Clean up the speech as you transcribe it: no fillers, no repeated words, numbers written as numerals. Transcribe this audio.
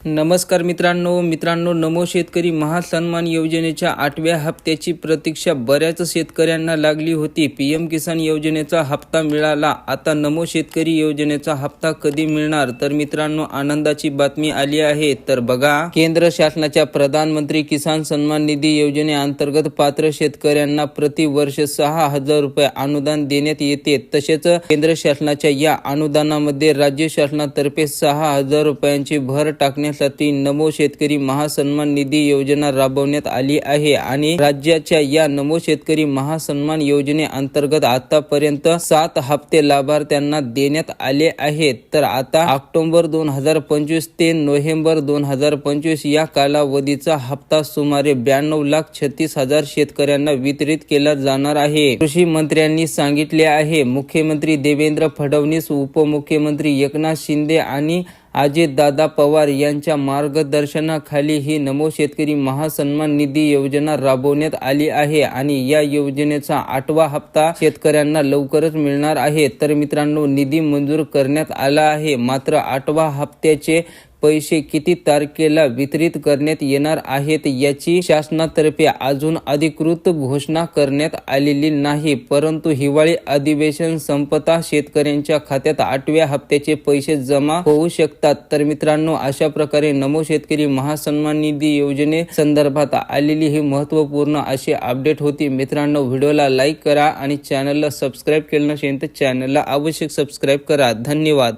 नमस्कार मित्रांनो नमो शेतकरी महासन्मान योजनेच्या 8व्या हप्त्याची प्रतीक्षा बऱ्याच शेतकऱ्यांना लागली होती। पीएम किसान योजनेचा हप्ता मिळाला। आता नमो शेतकरी योजनेचा हप्ता कधी मिळणार? तर मित्रांनो, आनंदाची बातमी आली आहे। तर बघा, केंद्र शासनाच्या प्रधानमंत्री किसान सन्मान निधी योजनेअंतर्गत पात्र शेतकऱ्यांना प्रति वर्ष 6,000 रुपये अनुदान देण्यात येते। तसेच केंद्र शासनाच्या या अनुदानामध्ये राज्य शासनातर्फे 6,000 रुपयांची भर टाकण्यासाठी नमो शेतकरी महासन्मान निधी योजना राबवण्यात आली आहे आणि राज्याच्या या नमो शेतकरी महासन्मान योजनेअंतर्गत आतापर्यंत 7 हप्ते लाभार्थ्यांना देण्यात आले आहेत। तर आता ऑक्टोबर 2025 ते नोव्हेंबर 2025 या कालावधीचा हप्ता सुमारे 92,36,000 शेतकऱ्यांना वितरित केला जाणार आहे। कृषी मंत्र्यांनी सांगितले आहे। मुख्यमंत्री देवेंद्र फडणवीस, उपमुख्यमंत्री एकनाथ शिंदे आणि अजितदादा पवार यांच्या मार्गदर्शनाखाली ही नमो शेतकरी महासन्मान निधी योजना राबवण्यात आली आहे आणि या योजनेचा 8वा हप्ता शेतकऱ्यांना लवकरच मिळणार आहे। तर मित्रांनो, निधी मंजूर करण्यात आला आहे, मात्र 8व्या हप्त्याचे पैसे किती तारखेला वितरित करण्यात येणार आहेत याची शासनातर्फे अजून अधिकृत घोषणा करण्यात आलेली नाही। परंतु हिवाळी अधिवेशन संपता शेतकऱ्यांच्या खात्यात 8व्या हप्त्याचे पैसे जमा होऊ शकतात। तर मित्रांनो, अशा प्रकारे नमो शेतकरी महासन्मान निधी योजने संदर्भात आलेली ही महत्त्वपूर्ण अशी अपडेट होती। मित्रांनो, व्हिडिओला लाईक करा आणि चॅनलला सबस्क्राईब केलं नसेल तर चॅनलला अवश्य सबस्क्राईब करा। धन्यवाद।